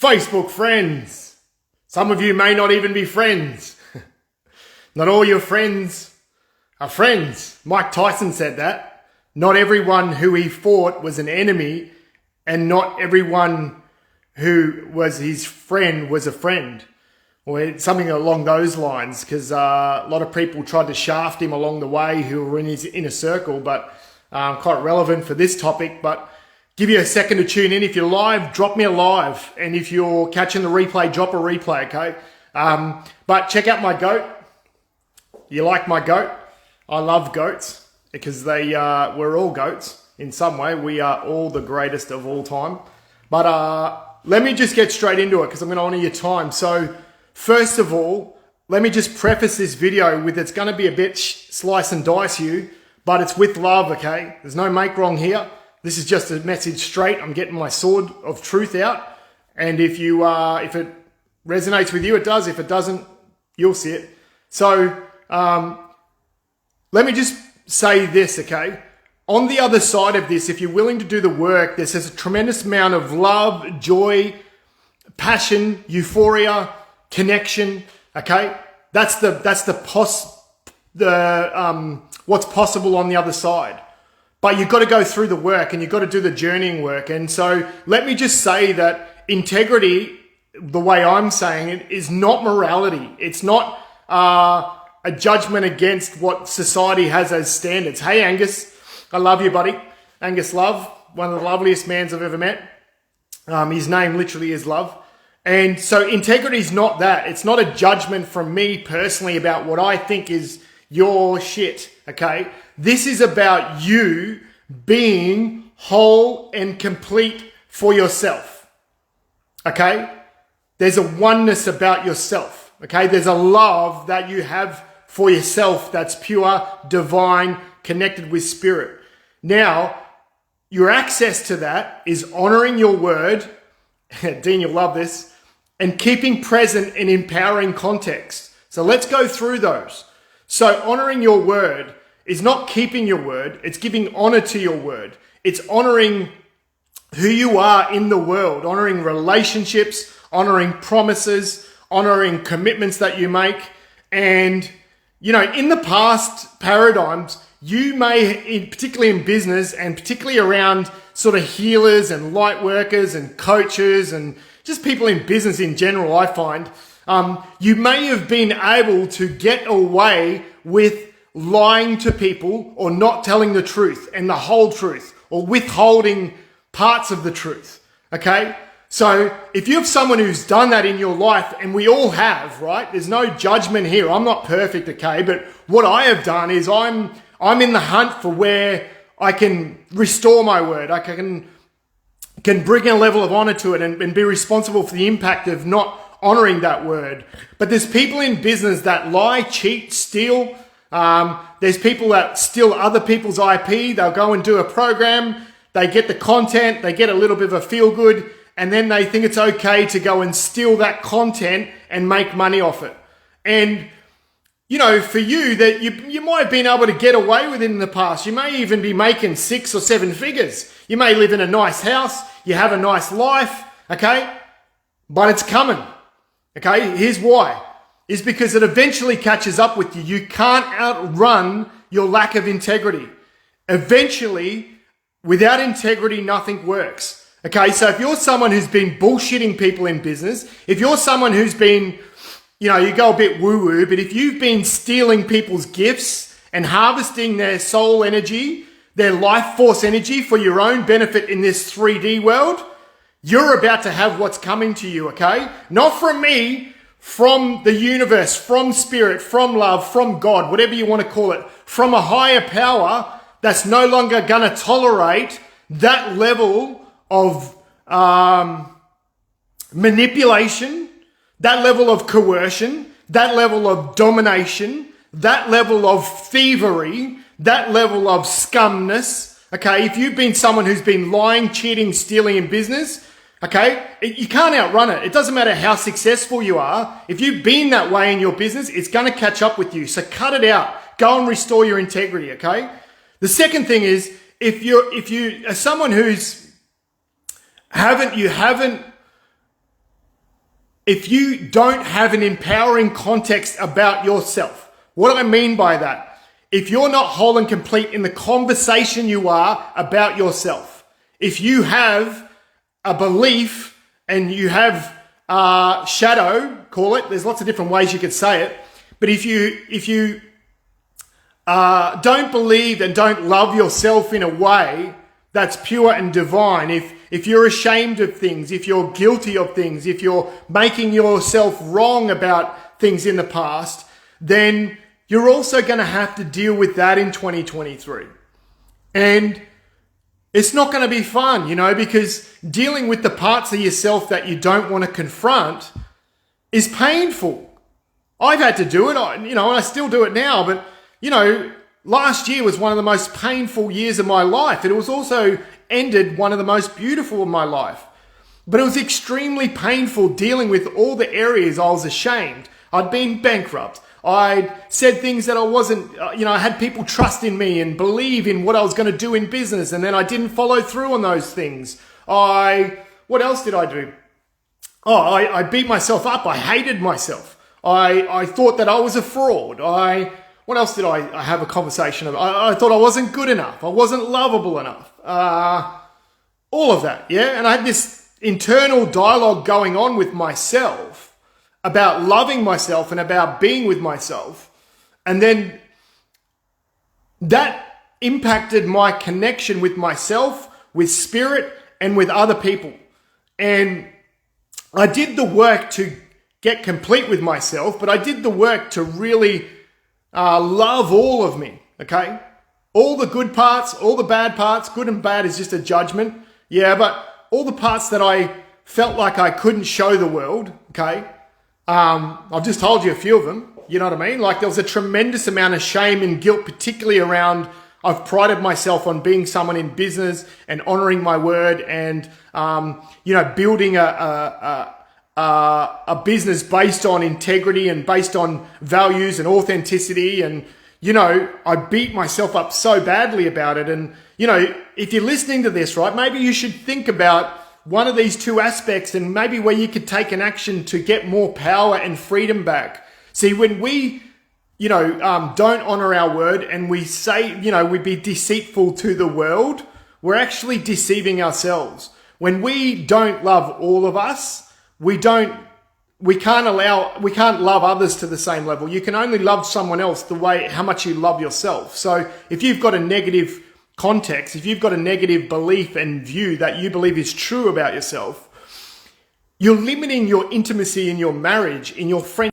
Facebook friends. Some of you may not even be friends. Not all your friends are friends. Mike Tyson said that. Not everyone who he fought was an enemy, and not everyone who was his friend was a friend. Or something along those lines, because a lot of people tried to shaft him along the way who were in his inner circle, but quite relevant for this topic. But give you a second to tune in. If you're live, drop me a live. And if you're catching the replay, drop a replay, okay? But check out my goat. You like my goat? I love goats because we're all goats in some way. We are all the greatest of all time. But let me just get straight into it because I'm going to honor your time. So first of all, let me just preface this video with it's going to be a bit slice and dice you, but it's with love, okay? There's no make wrong here. This is just a message straight. I'm getting my sword of truth out. And if it resonates with you, it does. If it doesn't, you'll see it. So let me just say this, okay? On the other side of this, if you're willing to do the work, there's a tremendous amount of love, joy, passion, euphoria, connection, okay? That's what's possible on the other side. But you've got to go through the work and you've got to do the journeying work. And so let me just say that integrity, the way I'm saying it, is not morality. It's not a judgment against what society has as standards. Hey, Angus, I love you, buddy. Angus Love, one of the loveliest mans I've ever met. His name literally is Love. And so integrity is not that. It's not a judgment from me personally about what I think is your shit, okay? This is about you being whole and complete for yourself, okay? There's a oneness about yourself, okay? There's a love that you have for yourself that's pure, divine, connected with spirit. Now, your access to that is honoring your word, Dean, you'll love this, and keeping present in empowering context. So let's go through those. So honoring your word is not keeping your word, it's giving honor to your word. It's honoring who you are in the world, honoring relationships, honoring promises, honoring commitments that you make. And, you know, in the past paradigms, you may, particularly in business and particularly around sort of healers and light workers and coaches and just people in business in general, I find, you may have been able to get away with lying to people or not telling the truth and the whole truth or withholding parts of the truth, okay? So if you have someone who's done that in your life, and we all have, right? There's no judgment here. I'm not perfect, okay? But what I have done is I'm in the hunt for where I can restore my word. I can bring a level of honor to it and be responsible for the impact of not honoring that word. But there's people in business that lie, cheat, steal. There's people that steal other people's IP. They'll go and do a program. They get the content. They get a little bit of a feel good. And then they think it's okay to go and steal that content and make money off it. And, you know, for you, that you might have been able to get away with it in the past. You may even be making 6 or 7 figures. You may live in a nice house. You have a nice life, okay? But it's coming, okay? Here's why. Is because it eventually catches up with you. You can't outrun your lack of integrity. Eventually, without integrity, nothing works. Okay, so if you're someone who's been bullshitting people in business, if you're someone who's been, you know, you go a bit woo-woo, but if you've been stealing people's gifts and harvesting their soul energy, their life force energy for your own benefit in this 3D world, you're about to have what's coming to you, okay? Not from me, from the universe, from spirit, from love, from God, whatever you want to call it, from a higher power that's no longer going to tolerate that level of manipulation, that level of coercion, that level of domination, that level of thievery, that level of scumness. Okay, if you've been someone who's been lying, cheating, stealing in business, okay, you can't outrun it. It doesn't matter how successful you are. If you've been that way in your business, it's going to catch up with you. So cut it out. Go and restore your integrity, okay? The second thing is, if you are someone who's you haven't if you don't have an empowering context about yourself. What do I mean by that? If you're not whole and complete in the conversation you are about yourself, if you have a belief and you have shadow, call it, there's lots of different ways you could say it, but if you don't believe and don't love yourself in a way that's pure and divine, if you're ashamed of things, if you're guilty of things, if you're making yourself wrong about things in the past, then you're also going to have to deal with that in 2023. And it's not going to be fun, because dealing with the parts of yourself that you don't want to confront is painful. I've had to do it, and I still do it now, but, last year was one of the most painful years of my life. And it was also ended one of the most beautiful of my life. But it was extremely painful dealing with all the areas I was ashamed. I'd been bankrupt. I said things that I wasn't, I had people trust in me and believe in what I was going to do in business. And then I didn't follow through on those things. What else did I do? I beat myself up. I hated myself. I thought that I was a fraud. What else did I have a conversation about? I thought I wasn't good enough. I wasn't lovable enough. All of that, yeah? And I had this internal dialogue going on with myself about loving myself and about being with myself. And then that impacted my connection with myself, with spirit, and with other people. And I did the work to get complete with myself, but I did the work to really love all of me, okay? All the good parts, all the bad parts. Good and bad is just a judgment. Yeah, but all the parts that I felt like I couldn't show the world, okay? I've just told you a few of them, you know what I mean? Like there was a tremendous amount of shame and guilt, particularly around I've prided myself on being someone in business and honoring my word and, building a business based on integrity and based on values and authenticity. And, I beat myself up so badly about it. And, if you're listening to this, right, maybe you should think about one of these two aspects and maybe where you could take an action to get more power and freedom back. See, when we, don't honor our word and we say, we be deceitful to the world, we're actually deceiving ourselves. When we don't love all of us, we can't love others to the same level. You can only love someone else how much you love yourself. So if you've got a negative context, if you've got a negative belief and view that you believe is true about yourself, you're limiting your intimacy in your marriage, in your friendship.